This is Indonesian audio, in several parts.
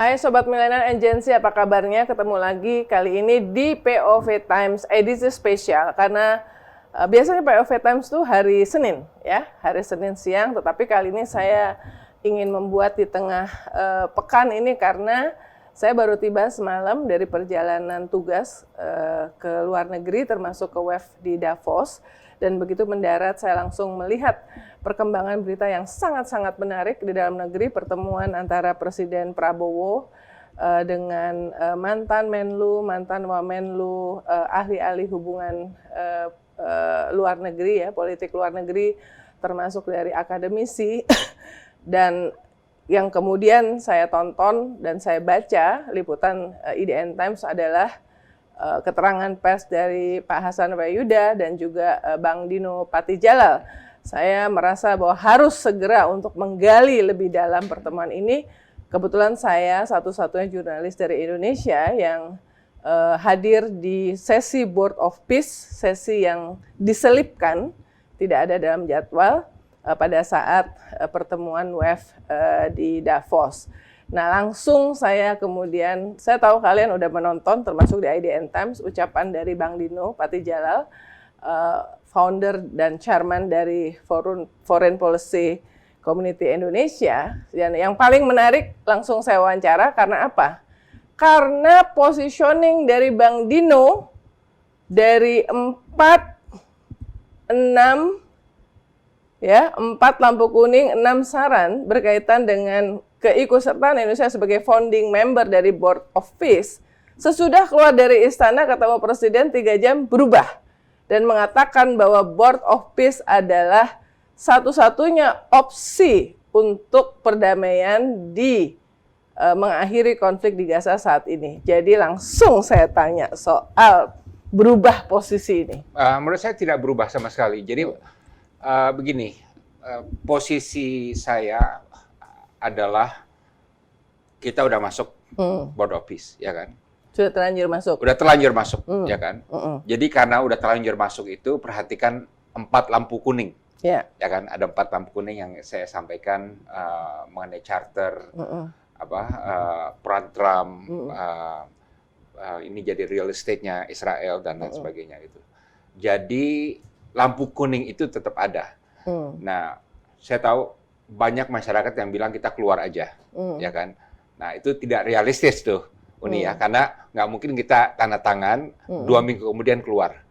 Hai Sobat Milenial Agency, apa kabarnya? Ketemu lagi kali ini di POV Times edisi spesial. Karena biasanya POV Times tuh hari Senin, ya, hari Senin siang. Tetapi kali ini saya ingin membuat di tengah pekan ini karena saya baru tiba semalam dari perjalanan tugas ke luar negeri, termasuk ke WEF di Davos. Dan begitu mendarat, saya langsung melihat perkembangan berita yang sangat-sangat menarik di dalam negeri, pertemuan antara Presiden Prabowo dengan mantan Menlu, mantan Wamenlu, ahli-ahli hubungan luar negeri, ya, politik luar negeri, termasuk dari akademisi. Dan yang kemudian saya tonton dan saya baca liputan IDN Times adalah keterangan pers dari Pak Hasan Wayuda dan juga Bang Dino Patijalal. Saya merasa bahwa harus segera untuk menggali lebih dalam pertemuan ini. Kebetulan saya satu-satunya jurnalis dari Indonesia yang hadir di sesi Board of Peace, sesi yang diselipkan, tidak ada dalam jadwal pada saat pertemuan WEF di Davos. Nah, langsung saya kemudian, saya tahu kalian udah menonton termasuk di IDN Times, ucapan dari Bang Dino Patijalal, founder dan chairman dari Foreign Policy Community Indonesia. Dan yang paling menarik langsung saya wawancara karena apa? Karena positioning dari Bang Dino dari 4 lampu kuning, 6 saran berkaitan dengan keikutsertaan Indonesia sebagai founding member dari Board of Peace. Sesudah keluar dari istana ketemu Presiden 3 jam berubah dan mengatakan bahwa Board of Peace adalah satu-satunya opsi untuk perdamaian di mengakhiri konflik di Gaza saat ini. Jadi langsung saya tanya soal berubah posisi ini. Menurut saya tidak berubah sama sekali. Jadi begini, posisi saya adalah kita udah masuk Board of Peace, ya kan? Sudah terlanjur masuk. Udah terlanjur masuk, ya kan? Jadi karena udah terlanjur masuk itu, perhatikan 4 lampu kuning, ya kan? Ada 4 lampu kuning yang saya sampaikan mengenai charter, peran Trump, ini jadi real estate-nya Israel dan lain sebagainya itu. Jadi lampu kuning itu tetap ada. Nah, saya tahu banyak masyarakat yang bilang kita keluar aja, ya kan? Nah, itu tidak realistis tuh, Uni, ya, karena nggak mungkin kita tanda tangan 2 minggu kemudian keluar,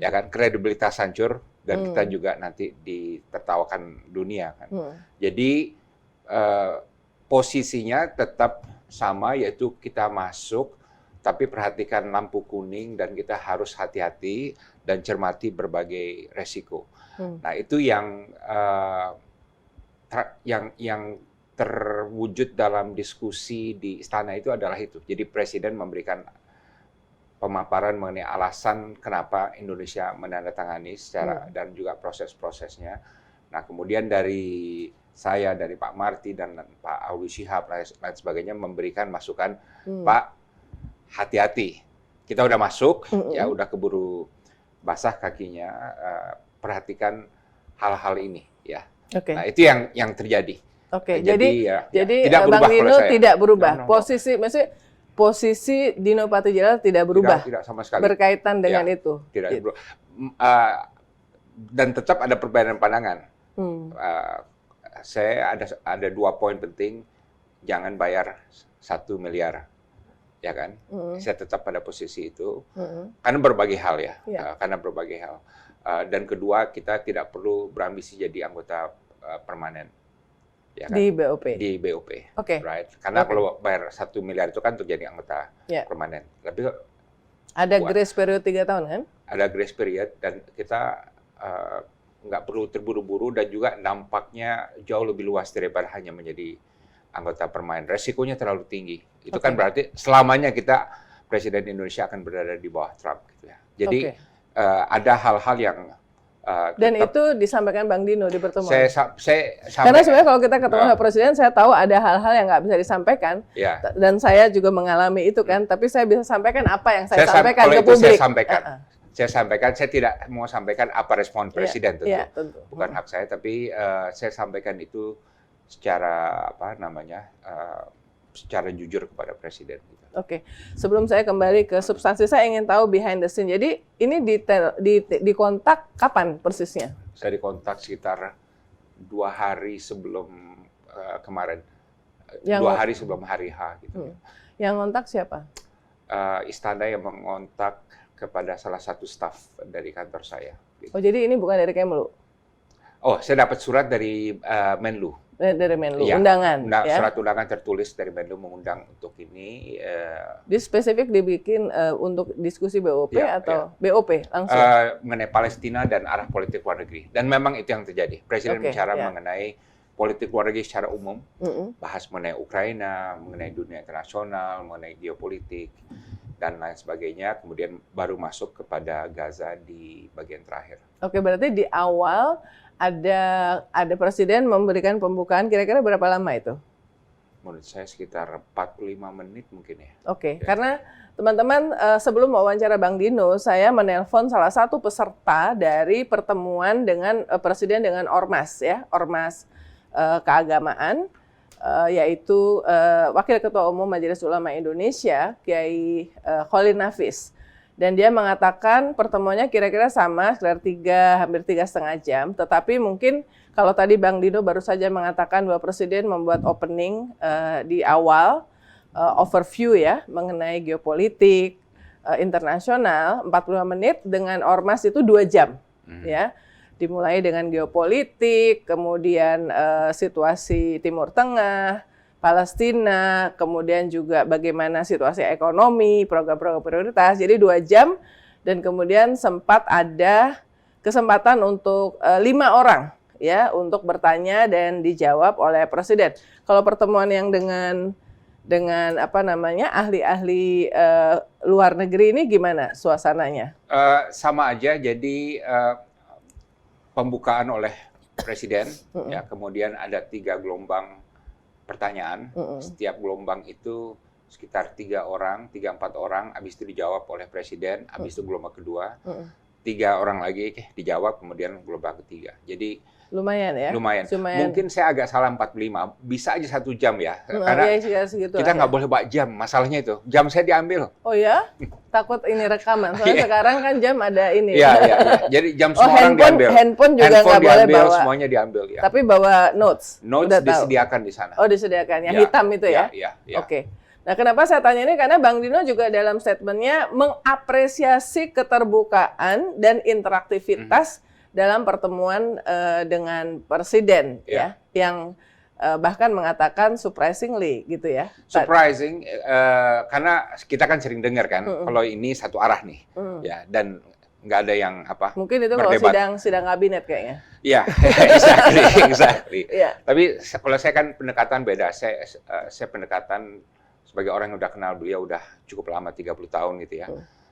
ya kan? Kredibilitas hancur dan kita juga nanti ditertawakan dunia, kan? Jadi posisinya tetap sama, yaitu kita masuk, tapi perhatikan lampu kuning dan kita harus hati-hati dan cermati berbagai resiko. Nah, itu yang terwujud dalam diskusi di istana itu adalah itu. Jadi Presiden memberikan pemaparan mengenai alasan kenapa Indonesia menandatangani secara dan juga proses-prosesnya. Nah, kemudian dari saya, dari Pak Marty dan Pak Alwi Shihab lain sebagainya memberikan masukan, Pak, hati-hati. Kita udah masuk, ya udah keburu basah kakinya. Perhatikan hal-hal ini, ya. Nah, itu yang terjadi. Jadi Bang Dino tidak berubah. Posisi Dino Patijalal tidak berubah. Tidak sama sekali. Berkaitan dengan itu. Tidak berubah. Dan tetap ada perbedaan pandangan. Saya ada 2 poin penting. Jangan bayar 1 miliar, ya kan? Saya tetap pada posisi itu. Karena berbagai hal, ya. Karena berbagai hal. Dan kedua, kita tidak perlu berambisi jadi anggota permanen, ya kan? Di BOP. Di BOP, right? Karena kalau bayar 1 miliar itu kan untuk jadi anggota permanen. Tapi ada grace period 3 tahun, kan? Ada grace period dan kita nggak perlu terburu-buru dan juga dampaknya jauh lebih luas daripada hanya menjadi anggota permanen. Resikonya terlalu tinggi. Itu kan berarti selamanya kita Presiden Indonesia akan berada di bawah Trump, gitu ya. Jadi ada hal-hal yang dan itu disampaikan Bang Dino di pertemuan. Karena sebenarnya kalau kita ketemu sama Presiden, saya tahu ada hal-hal yang nggak bisa disampaikan. Dan saya juga mengalami itu, kan. Tapi saya bisa sampaikan apa yang saya sampaikan ke publik. Saya sampaikan, saya tidak mau sampaikan apa respon Presiden, tentu. Bukan hak saya, tapi saya sampaikan itu secara secara jujur kepada presiden. Gitu. Oke, sebelum saya kembali ke substansi, saya ingin tahu behind the scene. Jadi ini dikontak kapan persisnya? Saya dikontak sekitar 2 hari sebelum kemarin, 2 hari sebelum hari H. Gitu. Yang kontak siapa? Istana yang mengontak kepada salah satu staf dari kantor saya. Gitu. Oh, jadi ini bukan dari Kemlu? Oh, saya dapat surat dari Menlu. Dari Menlu, ya, undangan. Ya? Surat undangan tertulis dari Menlu mengundang untuk ini. Di spesifik dibikin untuk diskusi BOP atau BOP langsung? Mengenai Palestina dan arah politik luar negeri. Dan memang itu yang terjadi. Presiden bicara mengenai politik luar negeri secara umum, bahas mengenai Ukraina, mengenai dunia internasional, mengenai geopolitik, dan lain sebagainya. Kemudian baru masuk kepada Gaza di bagian terakhir. Oke, berarti di awal ada presiden memberikan pembukaan, kira-kira berapa lama itu? Menurut saya sekitar 45 menit mungkin ya. Oke, karena teman-teman sebelum wawancara Bang Dino, saya menelpon salah satu peserta dari pertemuan dengan presiden dengan ormas ya, ormas keagamaan, yaitu Wakil Ketua Umum Majelis Ulama Indonesia, Kiai Kholil Nafis. Dan dia mengatakan pertemuannya kira-kira sama, sekitar hampir 3,5 jam. Tetapi mungkin kalau tadi Bang Dino baru saja mengatakan bahwa Presiden membuat opening di awal, overview ya, mengenai geopolitik internasional, 45 menit, dengan ormas itu 2 jam. Ya. Dimulai dengan geopolitik, kemudian situasi Timur Tengah, Palestina, kemudian juga bagaimana situasi ekonomi, program-program prioritas. Jadi 2 jam, dan kemudian sempat ada kesempatan untuk 5 orang ya untuk bertanya dan dijawab oleh presiden. Kalau pertemuan yang dengan apa namanya ahli-ahli luar negeri ini gimana suasananya? Sama aja. Jadi pembukaan oleh presiden, ya, kemudian ada 3 gelombang pertanyaan. Setiap gelombang itu sekitar 3-4 orang, habis itu dijawab oleh presiden, habis itu gelombang kedua, 3 orang lagi dijawab, kemudian gelombang ketiga. Jadi lumayan ya. Lumayan. Mungkin saya agak salah 45, bisa aja 1 jam ya. Karena kita nggak boleh bawa jam, masalahnya itu. Jam saya diambil. Oh ya? Takut ini rekaman. Soalnya sekarang kan jam ada ini. Iya. Jadi jam semua orang diambil. Handphone juga nggak boleh bawa. Semuanya diambil ya. Tapi bawa notes. Notes disediakan di sana. Oh, disediakan. Yang hitam itu ya? Iya. Oke. Nah, kenapa saya tanya ini? Karena Bang Dino juga dalam statementnya mengapresiasi keterbukaan dan interaktivitas dalam pertemuan dengan presiden ya, yang bahkan mengatakan surprisingly gitu ya. Surprising karena kita kan sering dengar kan kalau ini satu arah nih, ya, dan nggak ada yang apa. Mungkin itu berdebat. kalau sidang kabinet kayaknya. Iya, exactly. Yeah. Tapi kalau saya kan pendekatan beda. Saya pendekatan sebagai orang yang udah kenal beliau udah cukup lama, 30 tahun gitu ya.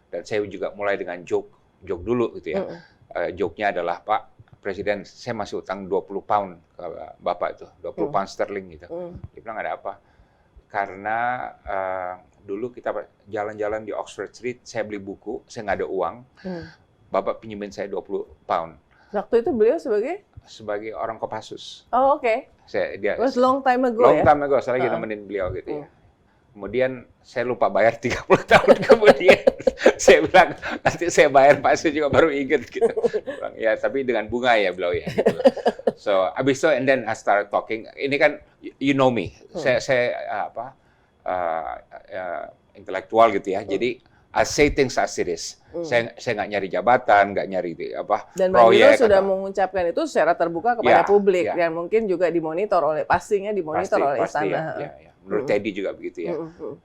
Dan saya juga mulai dengan joke dulu gitu ya. Joke-nya adalah, Pak Presiden, saya masih utang 20 pound ke Bapak itu, 20 pound sterling gitu. Dia bilang, ada apa? Karena dulu kita jalan-jalan di Oxford Street, saya beli buku, saya nggak ada uang, Bapak pinjemin saya 20 pound. Waktu itu beliau sebagai orang Kopassus. Oh, oke. Dia was long time ago ya? Long time ago, saya lagi nemenin beliau gitu ya. Kemudian saya lupa bayar 30 tahun kemudian. Saya bilang, nanti saya bayar, Pak, saya juga baru ingat gitu. Bilang, ya, tapi dengan bunga ya beliau ya. Gitu. So, abis itu, and then I start talking. Ini kan, you know me. Saya intelektual gitu ya. Jadi, I say things as it is. Saya nggak nyari jabatan, nggak nyari apa dan proyek. Dan Bang sudah mengucapkan itu secara terbuka kepada publik. Dan mungkin juga dimonitor oleh istana. Ya. Menurut Teddy juga begitu ya.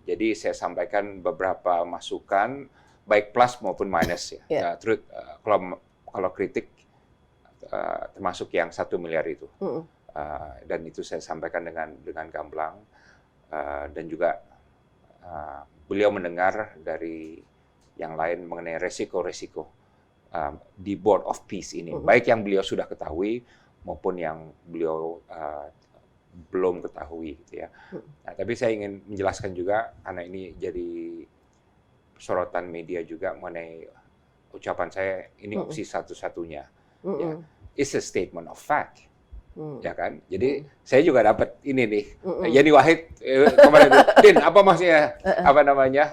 Jadi saya sampaikan beberapa masukan, baik plus maupun minus ya. Terus kalau kritik termasuk yang 1 miliar itu. Dan itu saya sampaikan dengan gamblang. Dan juga beliau mendengar dari yang lain mengenai resiko-resiko di Board of Peace ini. Baik yang beliau sudah ketahui maupun yang beliau belum ketahui gitu ya. Nah, tapi saya ingin menjelaskan juga karena ini jadi sorotan media juga mengenai ucapan saya ini opsi satu-satunya. Ya. It's a statement of fact. ya kan? Jadi saya juga dapat ini nih. Yeni Wahid kemarin itu, Din, apa maksudnya? Apa namanya?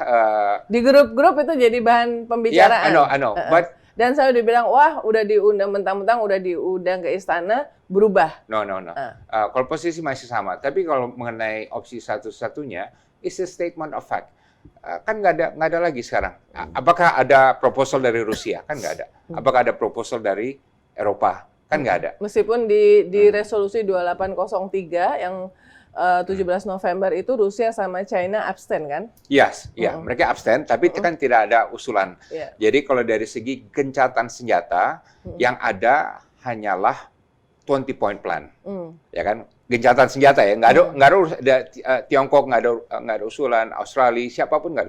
Di grup-grup itu jadi bahan pembicaraan. I know. But dan saya dibilang, wah, udah diundang mentang-mentang udah diundang ke istana, berubah. no. Kalau posisi masih sama. Tapi kalau mengenai opsi satu-satunya, it's a statement of fact. Kan nggak ada lagi sekarang. Apakah ada proposal dari Rusia? Kan nggak ada. Apakah ada proposal dari Eropa? Kan nggak ada. Meskipun di resolusi 2803 yang 17 November itu Rusia sama China abstain kan? Yes, ya, mereka abstain, tapi kan tidak ada usulan. Jadi kalau dari segi gencatan senjata, yang ada hanyalah 20-point plan, ya kan? Gencatan senjata ya, nggak ada Tiongkok nggak ada usulan, Australia siapapun nggak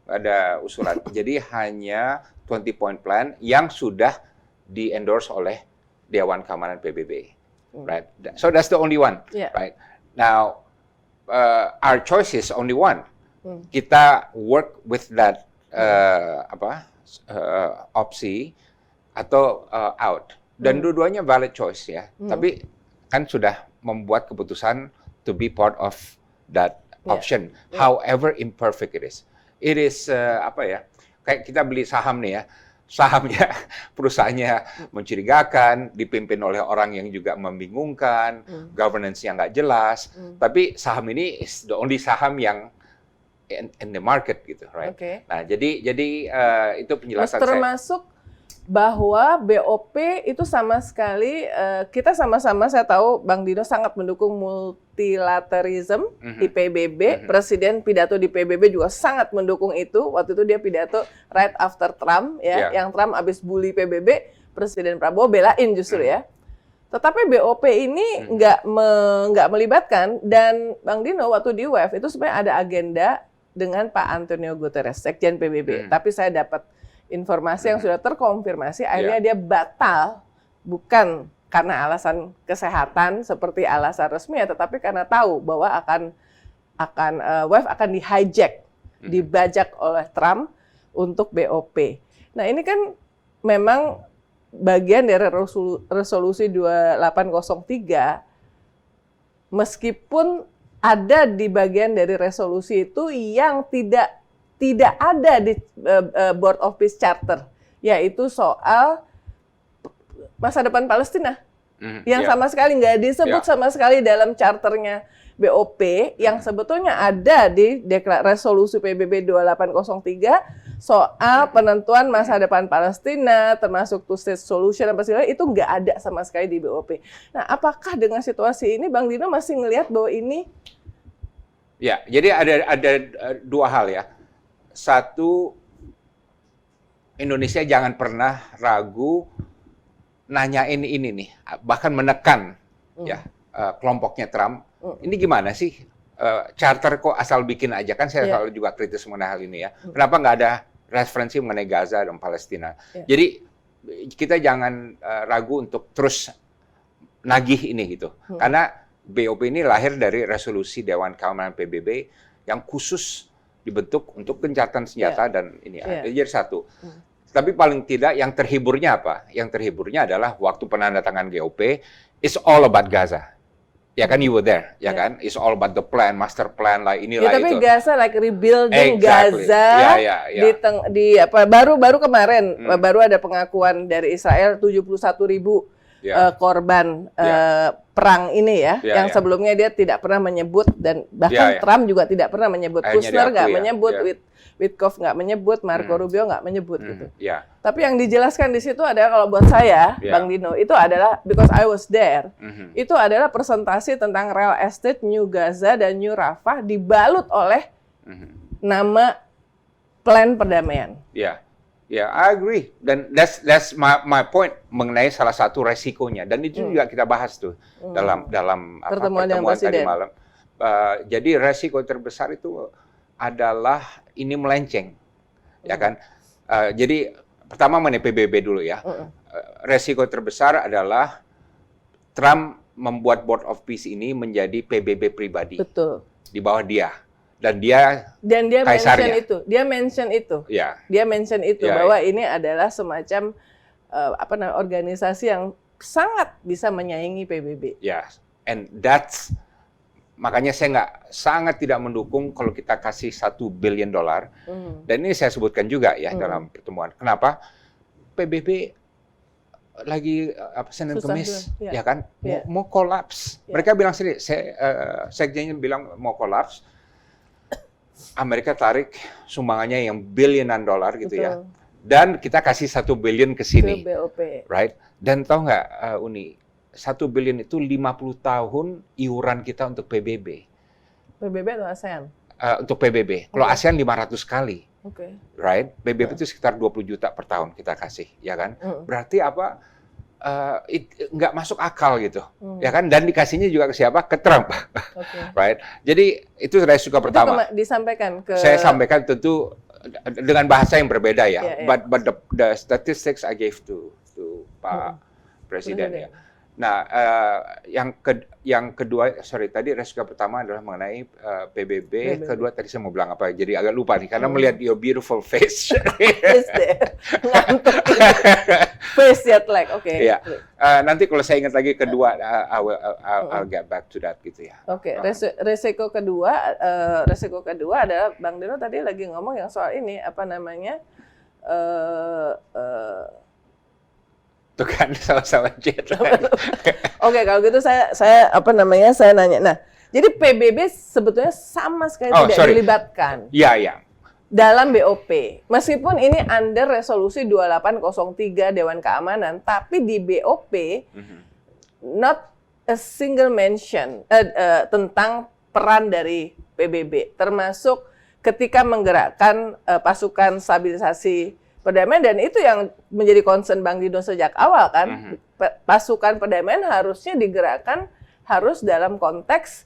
ada usulan. Jadi hanya 20-point plan yang sudah di-endorse oleh Dewan Keamanan PBB, right? So that's the only one, right? Now, our choice is only one. Kita work with that opsi atau out. Dan dua-duanya valid choice ya. Tapi kan sudah membuat keputusan to be part of that option, however imperfect it is. It is kayak kita beli saham nih ya. Sahamnya, perusahaannya mencurigakan, dipimpin oleh orang yang juga membingungkan, governance yang nggak jelas. Tapi saham ini is the only saham yang in the market gitu, right? Nah, jadi itu penjelasan saya. Termasuk bahwa BOP itu sama sekali kita sama-sama, saya tahu Bang Dino sangat mendukung multilaterism di PBB. Presiden pidato di PBB juga sangat mendukung itu. Waktu itu dia pidato right after Trump ya, yang Trump habis bully PBB, Presiden Prabowo belain justru ya. Tetapi BOP ini nggak melibatkan, dan Bang Dino waktu di WEF itu sebenarnya ada agenda dengan Pak Antonio Guterres, Sekjen PBB. Tapi saya dapat informasi yang sudah terkonfirmasi, akhirnya dia batal, bukan karena alasan kesehatan seperti alasan resmi ya, tetapi karena tahu bahwa WEF akan di-hijack, dibajak oleh Trump untuk BOP. Nah ini kan memang bagian dari resolusi 2803, meskipun ada di bagian dari resolusi itu yang tidak ada di Board of Peace Charter, yaitu soal masa depan Palestina, yang sama sekali nggak disebut sama sekali dalam charternya BOP, yang sebetulnya ada di resolusi PBB 2803 soal penentuan masa depan Palestina, termasuk two-state solution apa segala, itu nggak ada sama sekali di BOP. Nah, apakah dengan situasi ini Bang Dino masih ngelihat bahwa ini? Ya, jadi ada dua hal ya. Satu, Indonesia jangan pernah ragu nanyain ini nih, bahkan menekan kelompoknya Trump. Ini gimana sih? Charter kok asal bikin aja, kan saya selalu juga kritis mengenai hal ini ya. Kenapa nggak ada referensi mengenai Gaza dan Palestina? Jadi kita jangan ragu untuk terus nagih ini gitu. Karena BOP ini lahir dari resolusi Dewan Keamanan PBB yang khusus dibentuk untuk gencatan senjata dan ini. Jadi satu. Tapi paling tidak yang terhiburnya apa? Yang terhiburnya adalah waktu penandatangan GOP, it's all about Gaza. Ya kan, you were there, ya kan? It's all about the plan, master plan lah, inilah itu. Tapi Gaza like rebuilding Gaza baru kemarin baru ada pengakuan dari Israel 71.000 korban perang ini yang sebelumnya dia tidak pernah menyebut, dan bahkan Trump juga tidak pernah menyebut, Kushner nggak menyebut, Witkoff nggak menyebut, Marco Rubio nggak menyebut gitu. Tapi yang dijelaskan di situ adalah, kalau buat saya, Bang Dino, itu adalah because I was there, itu adalah presentasi tentang real estate New Gaza dan New Rafah dibalut oleh nama plan perdamaian. Ya, I agree. Dan that's my point mengenai salah satu resikonya. Dan itu juga kita bahas tuh dalam pertemuan tadi malam. Jadi resiko terbesar itu adalah ini melenceng, ya kan? Jadi pertama mengenai PBB dulu ya. Resiko terbesar adalah Trump membuat Board of Peace ini menjadi PBB pribadi. Betul. Di bawah dia. Dan dia kaisarnya. Dia mention itu bahwa ini adalah semacam organisasi yang sangat bisa menyaingi PBB. Ya, and makanya saya sangat tidak mendukung kalau kita kasih $1 billion. Dan ini saya sebutkan juga ya dalam pertemuan. Kenapa? PBB lagi Senin Kemis, ya kan, mau kolaps. Mereka bilang sendiri, sekjennya bilang mau kolaps. Amerika tarik sumbangannya yang billion-an dollar gitu ya. Dan kita kasih 1 billion ke sini, right? Dan tahu nggak, Uni, 1 billion itu 50 tahun iuran kita untuk PBB. PBB atau ASEAN? Untuk PBB. Kalau ASEAN 500 kali. Right? PBB itu sekitar 20 juta per tahun kita kasih, ya kan? Berarti apa? Nggak masuk akal gitu, ya kan? Dan dikasihnya juga ke siapa? Ke Trump, right? Jadi itu resiko pertama. Disampaikan ke. Saya sampaikan tentu dengan bahasa yang berbeda ya. But the statistics I gave to Pak Presiden ya. Nah, yang kedua, tadi resiko pertama adalah mengenai PBB. Kedua tadi saya mau bilang apa? Jadi agak lupa nih, karena melihat your beautiful face. Ngantuk. Face jet lag, oke. Ya. Nanti kalau saya ingat lagi kedua, I'll get back to that gitu ya. Oke. Resiko kedua adalah Bang Dino tadi lagi ngomong yang soal ini apa namanya? Itu kan sama-sama jet. Oke, kalau gitu saya nanya. Nah, jadi PBB sebetulnya sama sekali tidak dilibatkan. Iya. Dalam BOP. Meskipun ini under resolusi 2803 Dewan Keamanan, tapi di BOP not a single mention tentang peran dari PBB, termasuk ketika menggerakkan pasukan stabilisasi perdamaian, dan itu yang menjadi concern Bang Dino sejak awal kan. Pasukan perdamaian harusnya digerakkan harus dalam konteks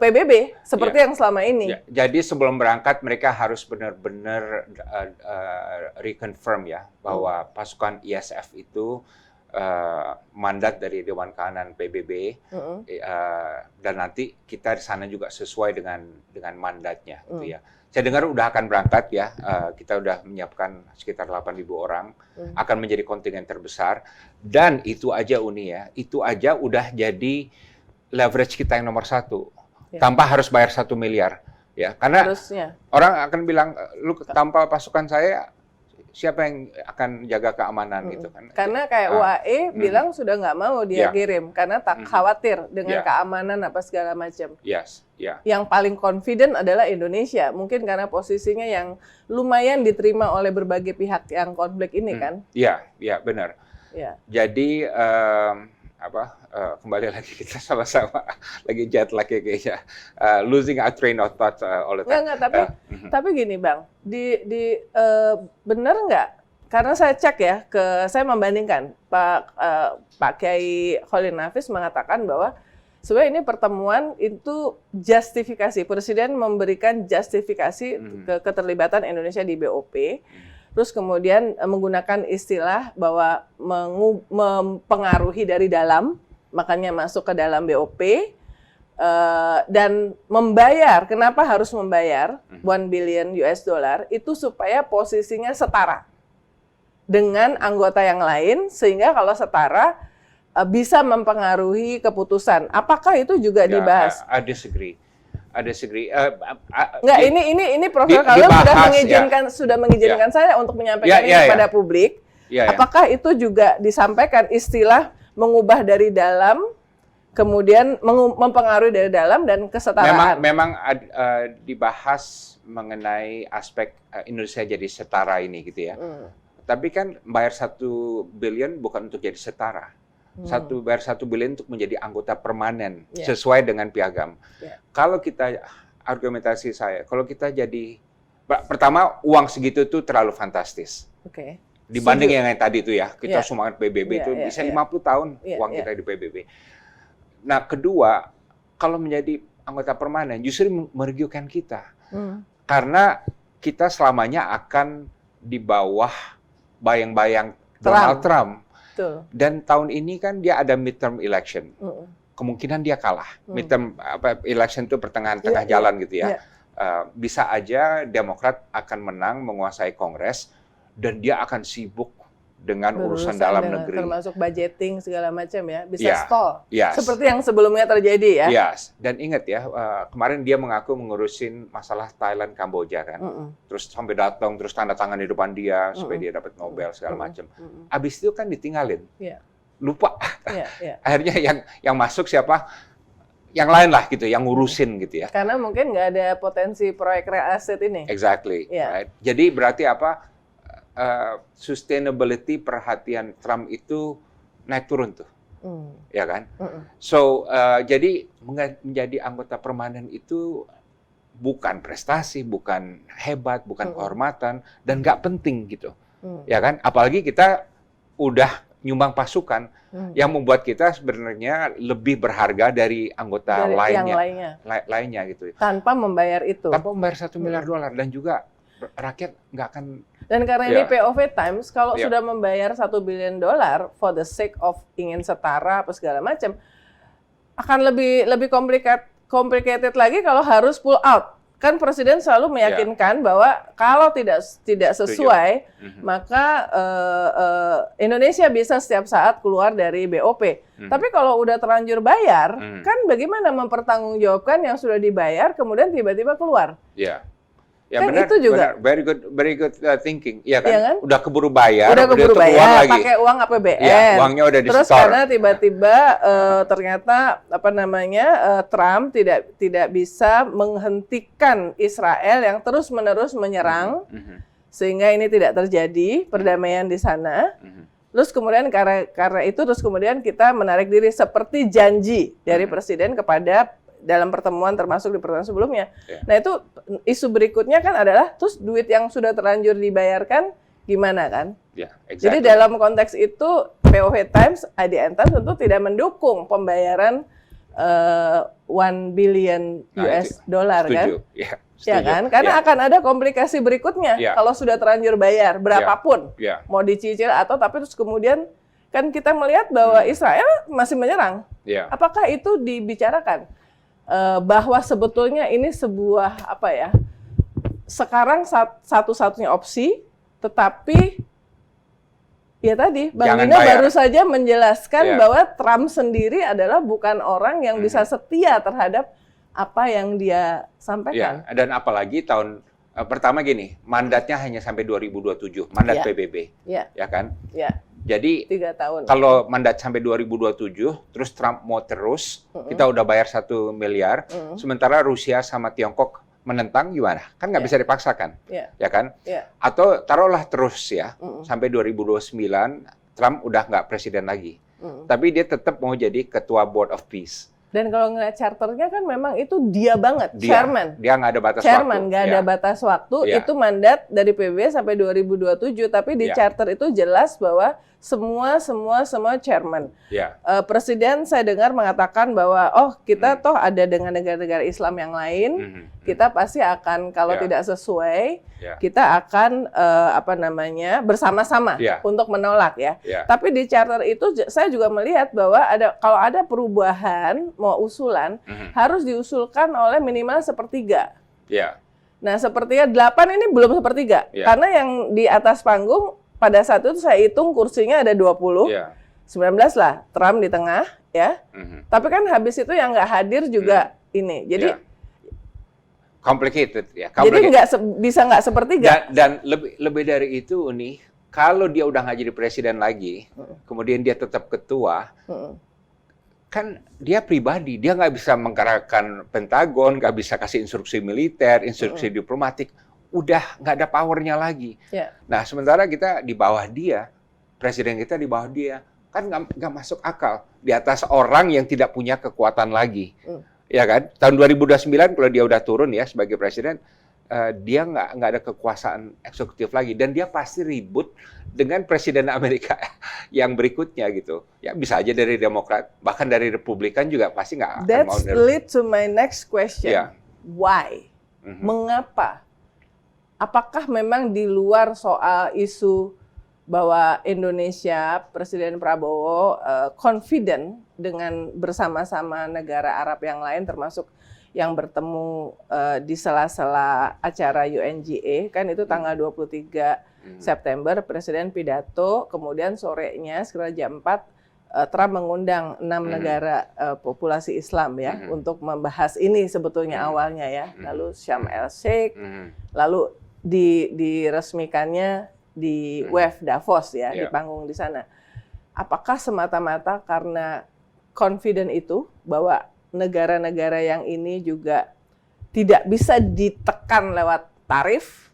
PBB seperti yang selama ini. Jadi sebelum berangkat mereka harus benar-benar reconfirm ya bahwa pasukan ISF itu mandat dari Dewan Keamanan PBB, dan nanti kita di sana juga sesuai dengan mandatnya gitu ya. Saya dengar udah akan berangkat ya, kita udah menyiapkan sekitar 8.000 orang, akan menjadi kontingen terbesar, dan itu aja Uni ya, itu aja udah jadi leverage kita yang nomor 1, tanpa harus bayar 1 miliar ya, karena orang akan bilang, lu tanpa pasukan saya, siapa yang akan jaga keamanan gitu kan? Karena kayak UAE bilang sudah nggak mau dia kirim karena tak khawatir dengan keamanan apa segala macam. Yang paling confident adalah Indonesia, mungkin karena posisinya yang lumayan diterima oleh berbagai pihak yang konflik ini kan? Iya, benar. Jadi kembali lagi kita sama-sama lagi jet lag kayaknya, losing our train of thought all the time. Nggak, tapi gini Bang, benar nggak? Karena saya cek ya, saya membandingkan Pak Kiai Khalil Nafis mengatakan bahwa sebenarnya ini pertemuan itu justifikasi, Presiden memberikan justifikasi keterlibatan Indonesia di BOP. Terus kemudian menggunakan istilah bahwa mempengaruhi dari dalam, makanya masuk ke dalam BOP, dan membayar. Kenapa harus membayar $1 billion itu supaya posisinya setara dengan anggota yang lain, sehingga kalau setara bisa mempengaruhi keputusan. Apakah itu juga dibahas? I disagree. Enggak, ini Profesor kalau sudah mengizinkan saya untuk menyampaikan ini kepada publik. Apakah itu juga disampaikan istilah mengubah dari dalam, kemudian mempengaruhi dari dalam dan kesetaraan? Memang dibahas mengenai aspek Indonesia jadi setara ini gitu ya. Tapi kan bayar 1 billion bukan untuk jadi setara. Bayar 1 billion untuk menjadi anggota permanen sesuai dengan piagam. Kalau kita argumentasi saya, kalau kita jadi pertama uang segitu tuh terlalu fantastis. Dibanding yang tadi itu ya, kita sumbangkan PBB itu bisa 50 tahun uang kita di PBB. Nah, kedua, kalau menjadi anggota permanen justru merugikan kita. Karena kita selamanya akan di bawah bayang-bayang Donald Trump. Dan tahun ini kan dia ada midterm election, kemungkinan dia kalah. Midterm election itu pertengahan tengah jalan gitu ya. Bisa aja Demokrat akan menang menguasai Kongres dan dia akan sibuk dengan urusan Berurusan dalam dengan negeri. termasuk budgeting segala macam ya, bisa Ya, stall. yes. Seperti yang sebelumnya terjadi ya. Yes. Dan ingat ya, kemarin dia mengaku mengurusin masalah Thailand, Kamboja kan. Terus sampai datang, terus tanda tangan di depan dia supaya dia dapat Nobel segala macam. Abis itu kan ditinggalin. Iya. Lupa. Iya. Akhirnya yang masuk siapa? Yang lain lah gitu, yang ngurusin gitu ya. Karena mungkin nggak ada potensi proyek real estate ini. Exactly. Yeah. Right? Jadi berarti apa? Sustainability perhatian Trump itu naik turun tuh, ya kan? So jadi menjadi anggota permanen itu bukan prestasi, bukan hebat, bukan kehormatan, dan nggak penting gitu, ya kan? Apalagi kita udah nyumbang pasukan yang membuat kita sebenarnya lebih berharga dari anggota lainnya gitu. Tanpa membayar itu. Tanpa membayar $1 miliar dan juga rakyat nggak akan. Dan karena ini POV Times, kalau sudah membayar $1 billion for the sake of ingin setara apa segala macam, akan lebih complicated lagi kalau harus pull out. Kan Presiden selalu meyakinkan bahwa kalau tidak sesuai, maka Indonesia bisa setiap saat keluar dari BOP. Tapi kalau udah terlanjur bayar, kan bagaimana mempertanggungjawabkan yang sudah dibayar kemudian tiba-tiba keluar? Ya kan benar, itu juga benar. Very good thinking. Iya kan? Ya kan? Udah keburu bayar, udah keburu bayar, pakai uang APBN. Ya, uangnya udah di-store. Terus karena tiba-tiba ternyata Trump tidak bisa menghentikan Israel yang terus-menerus menyerang, sehingga ini tidak terjadi perdamaian di sana. Terus kemudian karena itu terus kemudian kita menarik diri seperti janji dari Presiden kepada dalam pertemuan termasuk di pertemuan sebelumnya. Nah itu isu berikutnya kan adalah terus duit yang sudah terlanjur dibayarkan gimana kan? Jadi dalam konteks itu POV Times, ADN Times tentu tidak mendukung pembayaran $1 billion kan? Ya kan? Karena akan ada komplikasi berikutnya kalau sudah terlanjur bayar berapapun, mau dicicil atau tapi terus kemudian kan kita melihat bahwa Israel masih menyerang. Apakah itu dibicarakan? Bahwa sebetulnya ini sebuah sekarang satu-satunya opsi, tetapi ya tadi Bang Dina baru saja menjelaskan bahwa Trump sendiri adalah bukan orang yang bisa setia terhadap apa yang dia sampaikan. Dan apalagi tahun pertama gini, mandatnya hanya sampai 2027, mandat PBB, ya kan? Jadi 3 tahun. Kalau mandat sampai 2027, terus Trump mau terus, kita udah bayar $1 miliar, sementara Rusia sama Tiongkok menentang gimana? Kan nggak bisa dipaksakan, ya kan? Atau taruhlah terus ya, sampai 2029 Trump udah nggak presiden lagi, tapi dia tetap mau jadi ketua Board of Peace. Dan kalau ngeliat charternya kan memang itu dia banget, chairman. Dia nggak ada batas chairman, waktu. Nggak ada batas waktu, itu mandat dari PBB sampai 2027, tapi di charter itu jelas bahwa semua chairman. Presiden saya dengar mengatakan bahwa kita toh ada dengan negara-negara Islam yang lain, kita pasti akan kalau tidak sesuai, kita akan bersama-sama untuk menolak ya. Tapi di charter itu saya juga melihat bahwa kalau ada perubahan mau usulan harus diusulkan oleh minimal 1/3. Nah 1/3 8 ini belum 1/3 karena yang di atas panggung pada saat itu saya hitung kursinya ada 20, 19 lah, Trump di tengah ya. Tapi kan habis itu yang nggak hadir juga ini, jadi complicated ya. Jadi bisa nggak 1/3. Dan lebih dari itu nih, kalau dia udah nggak jadi presiden lagi, kemudian dia tetap ketua, kan dia pribadi, dia nggak bisa menggerakkan Pentagon, nggak bisa kasih instruksi militer, instruksi diplomatik, udah nggak ada powernya lagi. Nah, sementara kita di bawah dia, presiden kita di bawah dia, kan nggak masuk akal di atas orang yang tidak punya kekuatan lagi. Ya kan? Tahun 2029 kalau dia udah turun ya sebagai presiden, dia nggak ada kekuasaan eksekutif lagi dan dia pasti ribut dengan presiden Amerika yang berikutnya gitu. Ya bisa aja dari Demokrat, bahkan dari Republikan juga pasti nggak akan mau. That's lead to my next question. Why? Mengapa? Apakah memang di luar soal isu bahwa Indonesia, Presiden Prabowo confident dengan bersama-sama negara Arab yang lain termasuk yang bertemu di sela-sela acara UNGA, kan itu tanggal 23 September Presiden pidato, kemudian sorenya sekitar jam 4 Trump mengundang 6 negara populasi Islam ya untuk membahas ini sebetulnya awalnya ya. Lalu Sharm el Sheikh, lalu diresmikannya di WEF Davos ya, di panggung di sana. Apakah semata-mata karena confident itu bahwa negara-negara yang ini juga tidak bisa ditekan lewat tarif,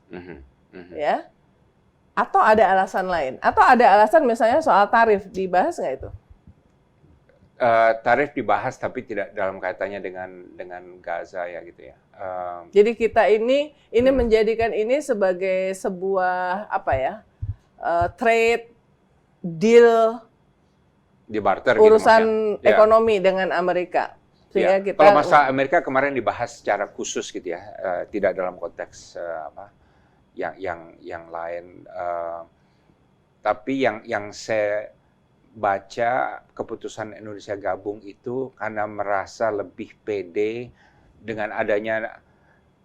ya? Atau ada alasan lain? Atau ada alasan misalnya soal tarif, dibahas nggak itu? Tarif dibahas tapi tidak dalam kaitannya dengan Gaza ya gitu ya. Jadi kita ini menjadikan ini sebagai sebuah apa ya, trade deal, di barter urusan gitu ekonomi dengan Amerika. Sehingga kita, kalau masalah Amerika kemarin dibahas secara khusus gitu ya, tidak dalam konteks yang lain. Tapi yang saya baca keputusan Indonesia gabung itu karena merasa lebih pede dengan adanya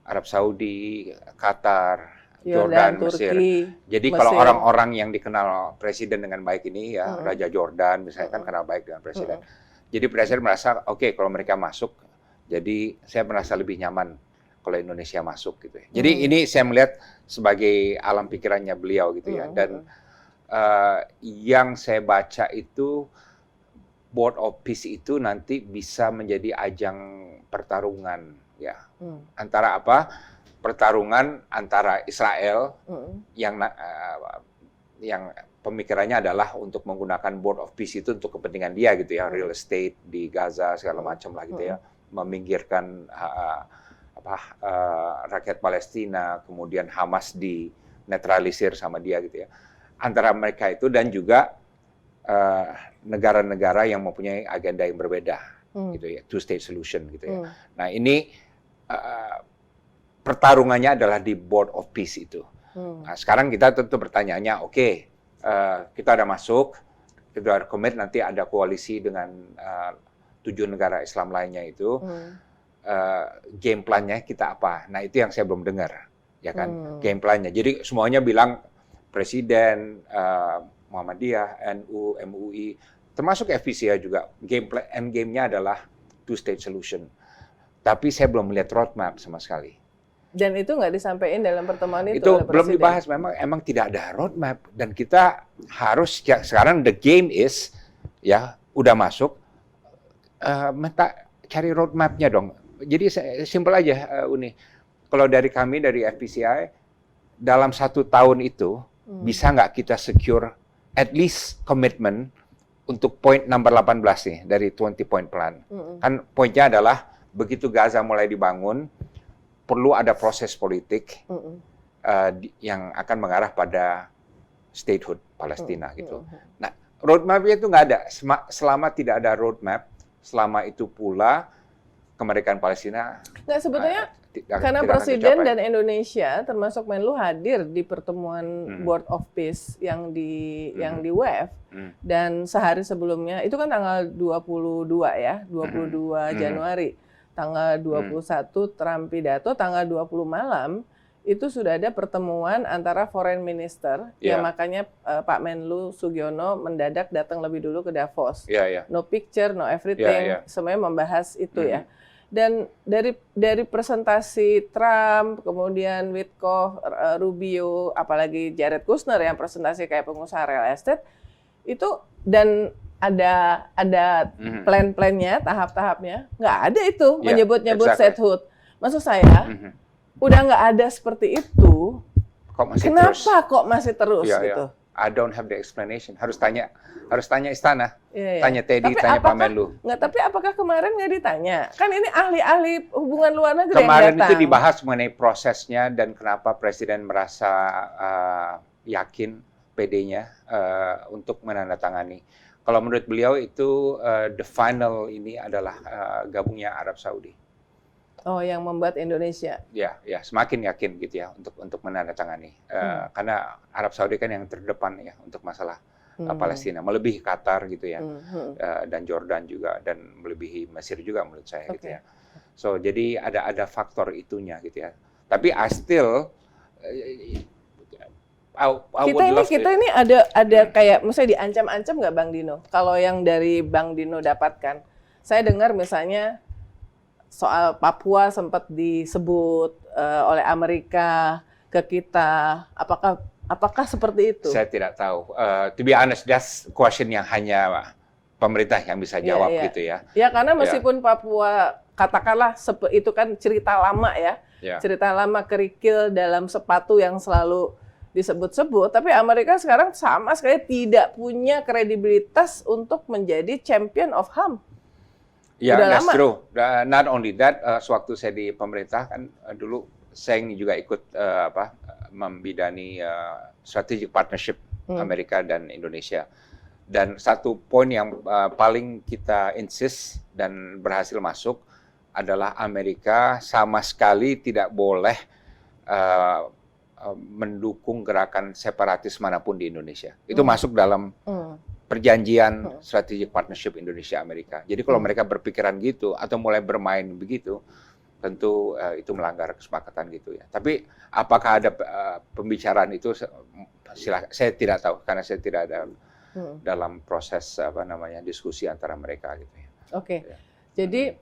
Arab Saudi, Qatar, Jordan, Mesir. Jadi kalau orang-orang yang dikenal presiden dengan baik ini ya, Raja Jordan misalnya kan kenal baik dengan presiden. Jadi presiden merasa oke, kalau mereka masuk, jadi saya merasa lebih nyaman kalau Indonesia masuk gitu ya. Jadi ini saya melihat sebagai alam pikirannya beliau gitu ya. Dan yang saya baca itu Board of Peace itu nanti bisa menjadi ajang pertarungan ya. Antara apa? Pertarungan antara Israel yang pemikirannya adalah untuk menggunakan Board of Peace itu untuk kepentingan dia gitu ya, real estate di Gaza segala macam lah gitu ya, meminggirkan rakyat Palestina, kemudian Hamas dinetralisir sama dia gitu ya. Antara mereka itu dan juga negara-negara yang mempunyai agenda yang berbeda gitu ya, two state solution gitu ya. Nah, ini pertarungannya adalah di Board of Peace itu. Nah, sekarang kita tentu bertanyanya, oke, kita ada masuk, kita ada commit, nanti ada koalisi dengan 7 negara Islam lainnya itu, game plan-nya kita apa? Nah, itu yang saya belum dengar, ya kan, game plan-nya. Jadi semuanya bilang Presiden, Muhammadiyah, NU, MUI, termasuk FPCA juga, end game-nya adalah two state solution. Tapi saya belum melihat roadmap sama sekali. Dan itu nggak disampaikan dalam pertemuan itu oleh Presiden? Belum dibahas, emang tidak ada roadmap. Dan kita harus, sekarang the game is, ya udah masuk, cari roadmap-nya dong. Jadi simpel aja, Uni. Kalau dari kami, dari FPCI, dalam 1 tahun itu, bisa nggak kita secure at least commitment untuk point number 18 nih, dari 20 point plan. Kan poinnya adalah, begitu Gaza mulai dibangun, perlu ada proses politik yang akan mengarah pada statehood Palestina gitu. Nah, roadmap-nya itu nggak ada. Selama tidak ada roadmap, selama itu pula kemerdekaan Palestina nggak sebetulnya karena Presiden dan Indonesia termasuk Menlu hadir di pertemuan Board of Peace yang di WEF dan sehari sebelumnya itu kan tanggal 22 ya, 22 Januari. Tanggal 21 Trump pidato, tanggal 20 malam itu sudah ada pertemuan antara Foreign Minister yang makanya Pak Menlu Sugiono mendadak datang lebih dulu ke Davos. No picture, no everything, semuanya membahas itu ya. Dan dari presentasi Trump, kemudian Witkoff, Rubio, apalagi Jared Kushner yang presentasi kayak pengusaha real estate, itu dan ada plan-plannya, tahap-tahapnya, nggak ada itu menyebut-nyebut statehood. Maksud saya, udah nggak ada seperti itu, kenapa kok masih terus gitu? I don't have the explanation. Harus tanya istana, tanya Teddy, tanya Pak Menlu. Tapi apakah kemarin nggak ditanya? Kan ini ahli-ahli hubungan luar negeri kemarin yang datang. Itu dibahas mengenai prosesnya dan kenapa Presiden merasa yakin PD-nya untuk menandatangani. Kalau menurut beliau itu the final ini adalah gabungnya Arab Saudi. Oh, yang membuat Indonesia. Ya, semakin yakin gitu ya untuk menandatangani. Karena Arab Saudi kan yang terdepan ya untuk masalah Palestina, melebihi Qatar gitu ya, dan Jordan juga, dan melebihi Mesir juga menurut saya gitu ya. So jadi ada faktor itunya gitu ya. Tapi I still I would love Kita ini ada kayak misalnya diancam-ancam nggak Bang Dino? Kalau yang dari Bang Dino dapatkan, saya dengar misalnya soal Papua sempat disebut oleh Amerika ke kita. Apakah seperti itu? Saya tidak tahu. To be honest, that's question yang hanya pemerintah yang bisa jawab gitu ya. Ya karena meskipun Papua katakanlah itu kan cerita lama ya. Cerita lama kerikil dalam sepatu yang selalu disebut-sebut, tapi Amerika sekarang sama sekali tidak punya kredibilitas untuk menjadi champion of HAM. Ya, that's true. Not only that, sewaktu saya di pemerintah kan dulu saya ini juga ikut membidani strategic partnership Amerika dan Indonesia. Dan satu poin yang paling kita insist dan berhasil masuk adalah Amerika sama sekali tidak boleh mendukung gerakan separatis manapun di Indonesia. Itu masuk dalam perjanjian strategic partnership Indonesia-Amerika. Jadi kalau mereka berpikiran gitu atau mulai bermain begitu, tentu itu melanggar kesepakatan gitu ya. Tapi apakah ada pembicaraan itu? Saya tidak tahu karena saya tidak ada dalam proses diskusi antara mereka gitu ya. Oke. Ya. Jadi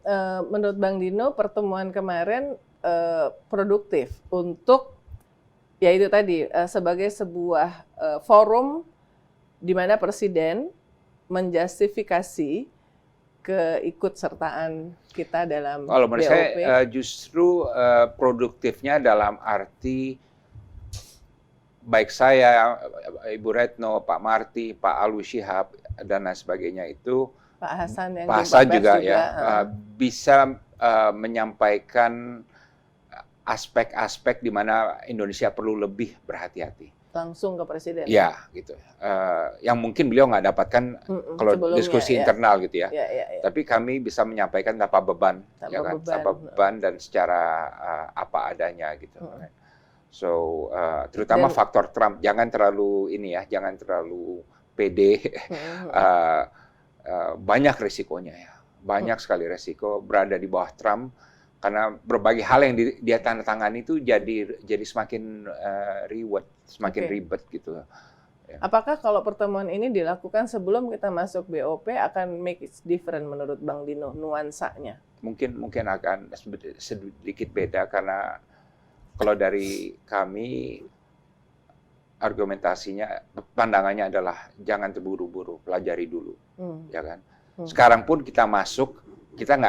menurut Bang Dino pertemuan kemarin produktif untuk ya itu tadi sebagai sebuah forum di mana presiden menjustifikasi keikutsertaan kita dalam BOP. Kalau menurut saya justru produktifnya dalam arti baik saya, Ibu Retno, Pak Marty, Pak Alwi Shihab dan lain sebagainya itu Pak Hasan yang Pak Hasan juga ya bisa menyampaikan aspek-aspek di mana Indonesia perlu lebih berhati-hati. Langsung ke presiden. Ya, gitu. Yang mungkin beliau nggak dapatkan kalau diskusi internal gitu ya. Tapi kami bisa menyampaikan tanpa beban, tanpa beban dan secara apa adanya gitu. So, terutama faktor Trump, jangan terlalu jangan terlalu pede. Banyak risikonya ya, banyak sekali risiko berada di bawah Trump. Karena berbagai hal yang dia tanda tangani itu jadi semakin ribet gitu. Ya. Apakah kalau pertemuan ini dilakukan sebelum kita masuk BOP akan make it different menurut Bang Dino nuansanya? Mungkin akan sedikit beda karena kalau dari kami argumentasinya pandangannya adalah jangan terburu-buru, pelajari dulu, ya kan. Sekarang pun kita masuk, kita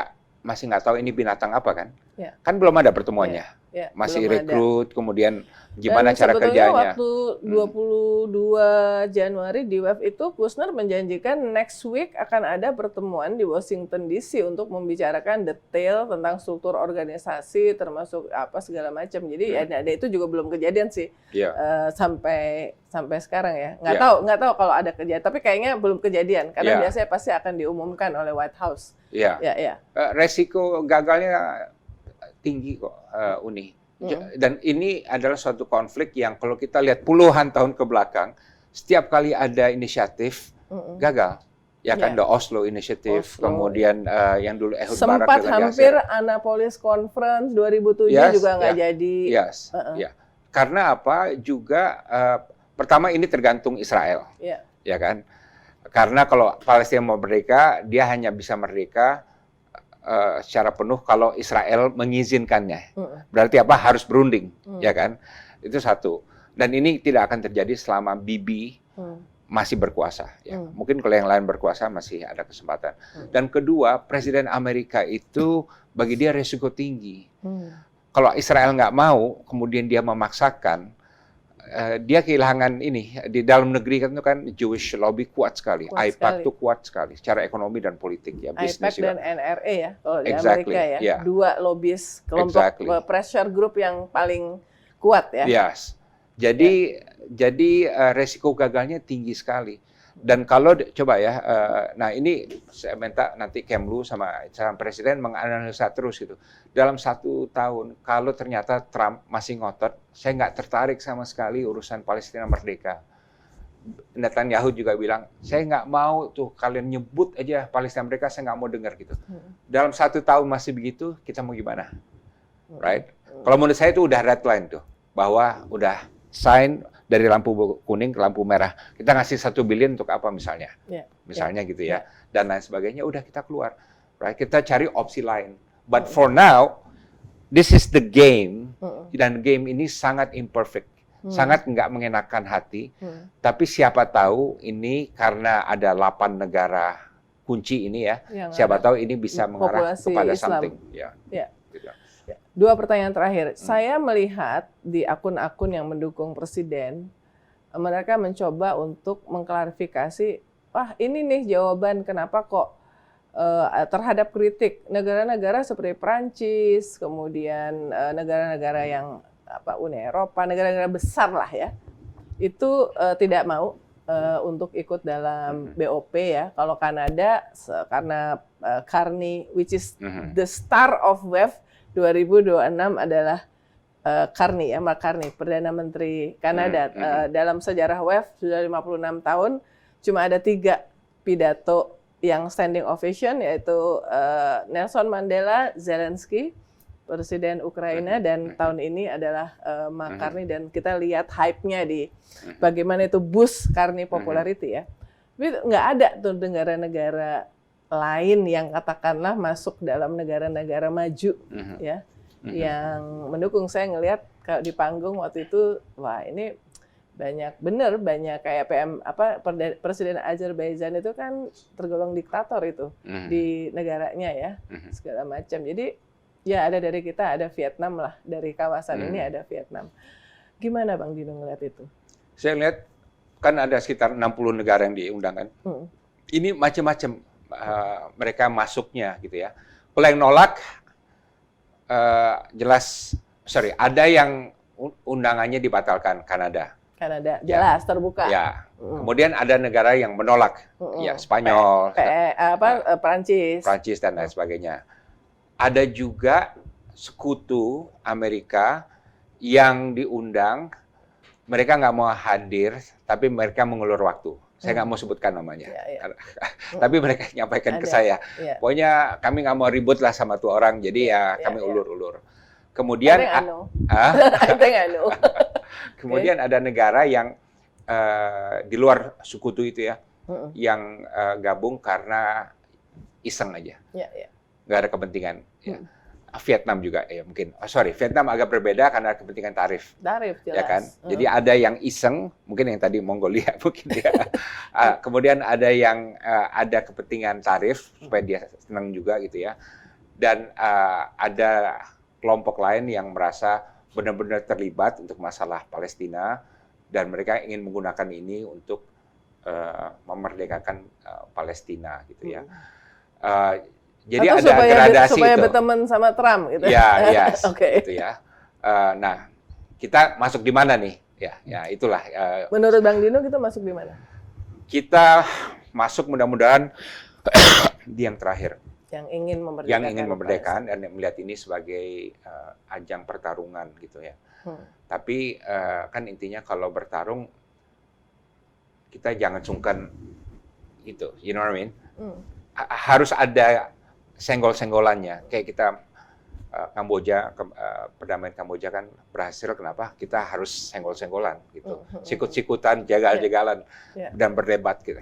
masih nggak tahu ini binatang apa kan? Ya. Kan belum ada pertemuannya. Ya, masih rekrut, kemudian gimana cara kerjanya. Waktu 22 Januari di WEF itu Kushner menjanjikan next week akan ada pertemuan di Washington DC untuk membicarakan detail tentang struktur organisasi termasuk apa segala macam. Jadi ada itu juga belum kejadian sih sampai sekarang ya. Nggak tahu kalau ada kejadian, tapi kayaknya belum kejadian karena biasanya pasti akan diumumkan oleh White House. Resiko gagalnya tinggi kok, Uni. Dan ini adalah suatu konflik yang kalau kita lihat puluhan tahun ke belakang, setiap kali ada inisiatif gagal. Ya kan, the Oslo Initiative, kemudian yang dulu Ehud Barak. Sempat hampir Annapolis Conference 2007 juga nggak jadi. Karena apa? Juga pertama ini tergantung Israel, ya kan? Karena kalau Palestina mau merdeka, dia hanya bisa merdeka secara penuh kalau Israel mengizinkannya. Berarti apa? Harus berunding, ya kan? Itu satu. Dan ini tidak akan terjadi selama Bibi masih berkuasa. Ya. Mungkin kalau yang lain berkuasa masih ada kesempatan. Dan kedua, Presiden Amerika itu bagi dia risiko tinggi. Kalau Israel nggak mau, kemudian dia memaksakan, dia kehilangan ini di dalam negeri kan Jewish lobby kuat sekali, AIPAC itu kuat sekali secara ekonomi dan politik ya, bisnis juga. AIPAC dan NRA ya kalau di Amerika ya, dua lobis kelompok pressure group yang paling kuat ya. Jadi resiko gagalnya tinggi sekali. Dan kalau coba ya, nah ini saya minta nanti Kemlu sama Presiden menganalisa terus gitu. Dalam 1 tahun, kalau ternyata Trump masih ngotot, saya nggak tertarik sama sekali urusan Palestina merdeka. Netanyahu juga bilang, saya nggak mau tuh kalian nyebut aja Palestina mereka, saya nggak mau dengar gitu. Dalam 1 tahun masih begitu, kita mau gimana? Right? Kalau menurut saya itu udah red line tuh, bahwa udah sign dari lampu kuning ke lampu merah. Kita ngasih 1 billion untuk apa misalnya? Misalnya gitu ya. Dan lain sebagainya, udah kita keluar. Right? Kita cari opsi lain. But for now, this is the game, dan game ini sangat imperfect. Sangat nggak mengenakan hati, tapi siapa tahu ini karena ada 8 negara kunci ini ya, yang siapa tahu ini bisa mengarah kepada Islam. Something. Ya. Gitu. 2 pertanyaan terakhir. Saya melihat di akun-akun yang mendukung presiden, mereka mencoba untuk mengklarifikasi, wah ini nih jawaban kenapa kok terhadap kritik negara-negara seperti Prancis, kemudian negara-negara yang Uni Eropa, negara-negara besar lah ya, itu tidak mau untuk ikut dalam BOP ya. Kalau Kanada karena Carney, which is the star of WEF 2026 adalah Carney ya, Mark Carney, Perdana Menteri Kanada. Dalam sejarah WEF sudah 56 tahun, cuma ada 3 pidato yang standing ovation, yaitu Nelson Mandela, Zelensky, Presiden Ukraina, dan tahun ini adalah Mark Carney, dan kita lihat hype-nya di bagaimana itu boost Carney popularity ya. Tapi nggak ada tuh negara-negara lain yang katakanlah masuk dalam negara-negara maju ya, yang mendukung. Saya ngelihat kalau di panggung waktu itu, wah ini banyak kayak Presiden Azerbaijan itu kan tergolong diktator itu di negaranya ya, segala macam. Jadi ya ada dari kita, ada Vietnam lah, dari kawasan ini ada Vietnam. Gimana Bang Dino ngeliat itu? Saya lihat kan ada sekitar 60 negara yang diundang kan. Ini macam-macam mereka masuknya gitu ya. Kalau yang nolak ada yang undangannya dibatalkan, Kanada jelas terbuka. Ya. Kemudian ada negara yang menolak, ya Spanyol, Prancis dan lain sebagainya. Ada juga sekutu Amerika yang diundang, mereka nggak mau hadir, tapi mereka mengulur waktu. Saya nggak mau sebutkan namanya, tapi mereka nyampaikan ke saya, pokoknya kami nggak mau ribut lah sama tuh orang, jadi kami ulur-ulur. Kemudian, kemudian ada negara yang di luar sekutu itu ya, yang gabung karena iseng aja. Nggak ada kepentingan. Ya. Vietnam juga ya mungkin. Vietnam agak berbeda karena kepentingan tarif. Jelas. Ya kan. Jadi ada yang iseng, mungkin yang tadi Mongolia mungkin ya. Kemudian ada yang ada kepentingan tarif supaya dia senang juga gitu ya. Dan ada kelompok lain yang merasa benar-benar terlibat untuk masalah Palestina, dan mereka ingin menggunakan ini untuk memerdekakan Palestina gitu ya. Jadi atau ada gradasi supaya itu. Berteman sama Trump gitu. Ya, gitu ya. Nah, kita masuk di mana nih? Ya itulah. Menurut Bang Dino kita masuk di mana? Kita masuk mudah-mudahan di yang terakhir. Yang ingin memerdekakan dan melihat ini sebagai ajang pertarungan gitu ya. Tapi kan intinya kalau bertarung kita jangan sungkan gitu, you know what I mean? Harus ada senggol-senggolannya. Kayak kita Kamboja, perdamaian Kamboja kan berhasil, kenapa? Kita harus senggol-senggolan gitu. Sikut-sikutan, jagal-jagalan dan berdebat gitu.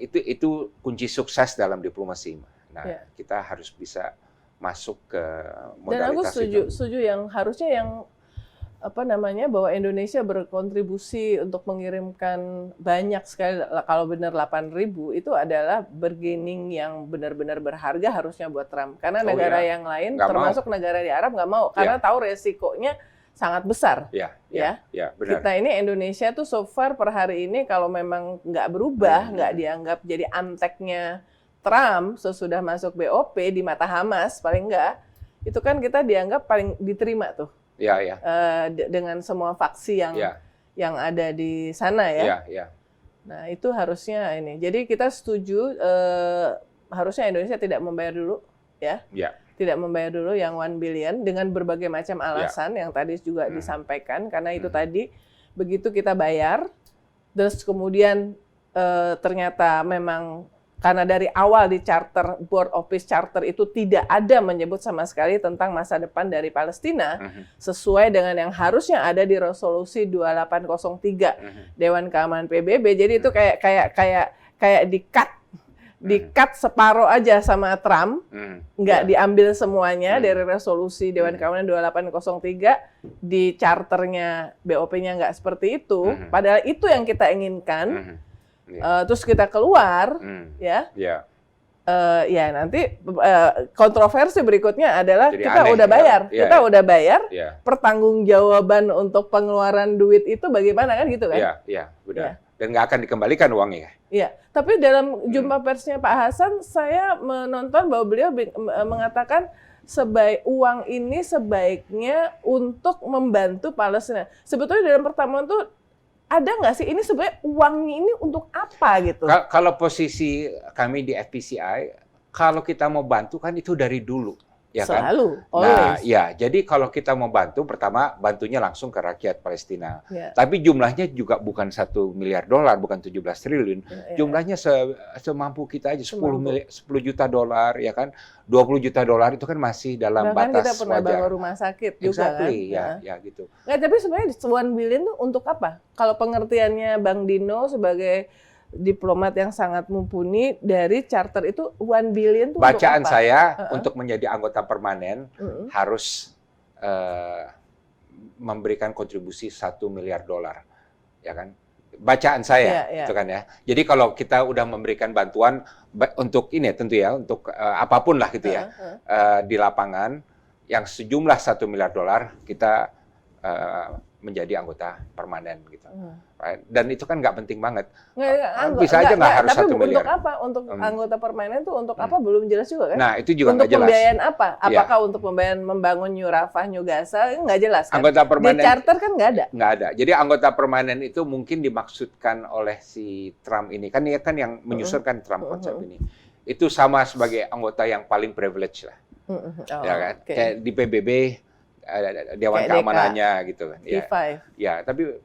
Itu kunci sukses dalam diplomasi. Nah, kita harus bisa masuk ke modalitas itu. Dan aku setuju yang harusnya bahwa Indonesia berkontribusi untuk mengirimkan banyak sekali, kalau benar 8.000 itu adalah bargaining yang benar-benar berharga harusnya buat Trump. Karena negara yang lain, termasuk negara di Arab, nggak mau. Karena tahu resikonya sangat besar. Benar. Kita ini Indonesia tuh so far per hari ini kalau memang nggak berubah, nggak dianggap jadi anteknya Trump sesudah masuk BOP di mata Hamas, paling nggak, itu kan kita dianggap paling diterima tuh. Dengan semua faksi yang ada di sana ya. Nah itu harusnya ini. Jadi kita setuju harusnya Indonesia tidak membayar dulu ya. Tidak membayar dulu yang 1 billion dengan berbagai macam alasan yang tadi juga disampaikan, karena itu tadi begitu kita bayar Terus kemudian ternyata memang karena dari awal di charter, Board of Peace Charter itu tidak ada menyebut sama sekali tentang masa depan dari Palestina, sesuai dengan yang harusnya ada di resolusi 2803 Dewan Keamanan PBB. Jadi itu kayak di-cut separuh aja sama Trump, nggak diambil semuanya dari resolusi Dewan Keamanan 2803, di charternya BOP-nya nggak seperti itu, padahal itu yang kita inginkan. Terus kita keluar, ya nanti kontroversi berikutnya adalah jadi kita aneh, udah bayar, udah bayar, pertanggungjawaban untuk pengeluaran duit itu bagaimana kan gitu kan? Iya, benar. Dan nggak akan dikembalikan uangnya. Iya, tapi dalam jumpa persnya Pak Hasan, saya menonton bahwa beliau mengatakan uang ini sebaiknya untuk membantu Palestina. Sebetulnya dalam pertemuan tuh ada nggak sih ini sebenarnya uangnya ini untuk apa gitu? Kalau posisi kami di FPCI, kalau kita mau bantu kan itu dari dulu, ya kan? Selalu, Nah, ya, jadi kalau kita mau bantu, pertama bantunya langsung ke rakyat Palestina. Tapi jumlahnya juga bukan $1 miliar, bukan 17 triliun. Jumlahnya semampu kita aja, 10 juta dolar, ya kan? 20 juta dolar itu kan masih dalam bahkan batas kita pernah wajar. bangun rumah sakit juga kan? Ya gitu. Nggak, tapi sebenarnya 1 billion itu untuk apa? Kalau pengertiannya Bang Dino sebagai diplomat yang sangat mumpuni dari charter itu, 1 billion itu bacaan untuk apa? saya untuk menjadi anggota permanen harus memberikan kontribusi $1 miliar, ya kan? Bacaan saya, itu kan ya. Jadi kalau kita udah memberikan bantuan untuk ini tentu ya, untuk apapun lah gitu ya, di lapangan yang sejumlah $1 miliar, kita menjadi anggota permanen gitu. Dan itu kan nggak penting banget. Bisa aja nggak harus $1 miliar. Untuk apa? Untuk anggota permanen itu untuk apa? Belum jelas juga kan? Nah, itu juga nggak jelas. Untuk pembiayaan apa? Apakah untuk pembiayaan membangun New Rafah, New Gaza? Nggak jelas kan? Anggota permanen, di charter kan nggak ada. Nggak ada. Jadi anggota permanen itu mungkin dimaksudkan oleh si Trump ini. Kan dia kan yang menyusurkan Trump konsep ini. Itu sama sebagai anggota yang paling privilege lah. Ya kan? Kayak di PBB, Dewan Keamanannya gitu kan. Ya, tapi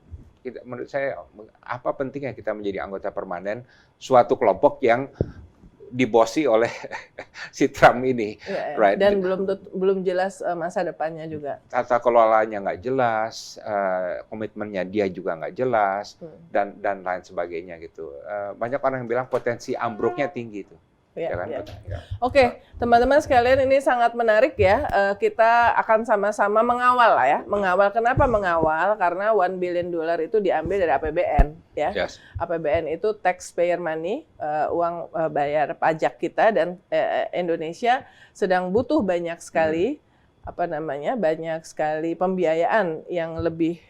menurut saya apa pentingnya kita menjadi anggota permanen suatu kelompok yang dibosi oleh si Trump ini, right? Dan belum jelas masa depannya juga. Tata kelolanya nggak jelas, komitmennya dia juga nggak jelas, dan lain sebagainya gitu. Banyak orang yang bilang potensi ambruknya tinggi tuh. Oke, teman-teman sekalian, ini sangat menarik ya. Kita akan sama-sama mengawal lah ya. Mengawal, kenapa mengawal? Karena $1 billion itu diambil dari APBN ya. APBN itu taxpayer money, uang bayar pajak kita, dan Indonesia sedang butuh banyak sekali banyak sekali pembiayaan yang lebih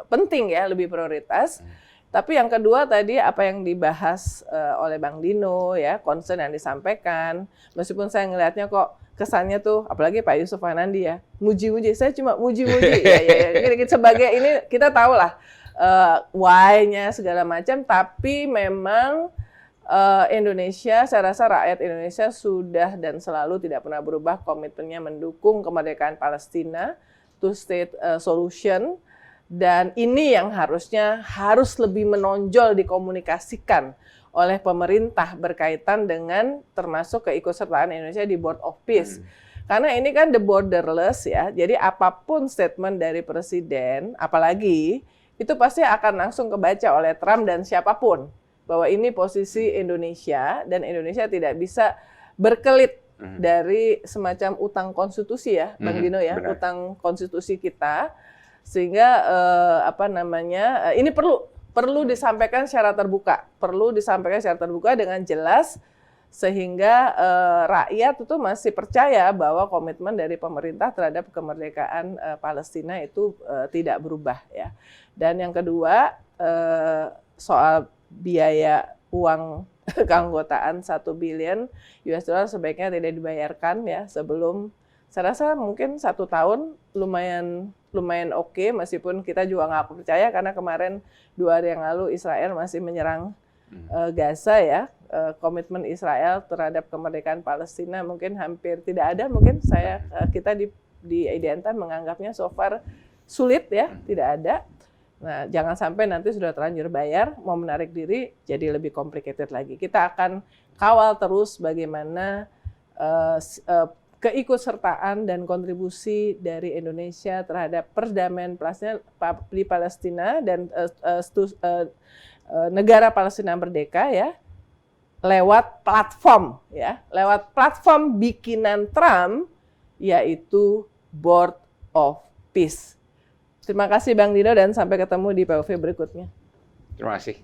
penting ya, lebih prioritas. Tapi yang kedua tadi apa yang dibahas oleh Bang Dino ya, concern yang disampaikan, meskipun saya ngelihatnya kok kesannya tuh, apalagi Pak Yusuf Hanandi ya, muji-muji, saya cuma muji-muji ya. Sebagai ini kita tahu lah why-nya segala macam, tapi memang Indonesia, saya rasa rakyat Indonesia sudah dan selalu tidak pernah berubah komitmennya mendukung kemerdekaan Palestina, two-state solution. Dan ini yang harus lebih menonjol dikomunikasikan oleh pemerintah berkaitan dengan termasuk keikutsertaan Indonesia di Board of Peace. Karena ini kan the borderless ya, jadi apapun statement dari Presiden, apalagi itu pasti akan langsung kebaca oleh Trump dan siapapun. Bahwa ini posisi Indonesia, dan Indonesia tidak bisa berkelit dari semacam utang konstitusi ya, Bang Dino ya, utang konstitusi kita. Sehingga ini perlu disampaikan secara terbuka, dengan jelas, sehingga rakyat itu masih percaya bahwa komitmen dari pemerintah terhadap kemerdekaan Palestina itu tidak berubah ya. Dan yang kedua, soal biaya uang keanggotaan $1 billion sebaiknya tidak dibayarkan ya sebelum. Saya rasa mungkin 1 tahun lumayan oke, meskipun kita juga nggak percaya karena kemarin 2 hari yang lalu Israel masih menyerang Gaza ya. Komitmen Israel terhadap kemerdekaan Palestina mungkin hampir tidak ada. Mungkin kita di IDN menganggapnya so far sulit ya, tidak ada. Nah, jangan sampai nanti sudah terlanjur bayar, mau menarik diri jadi lebih complicated lagi. Kita akan kawal terus bagaimana keikutsertaan dan kontribusi dari Indonesia terhadap perdamaian di Palestina dan negara Palestina merdeka ya, lewat platform bikinan Trump, yaitu Board of Peace. Terima kasih Bang Dino dan sampai ketemu di POV berikutnya. Terima kasih.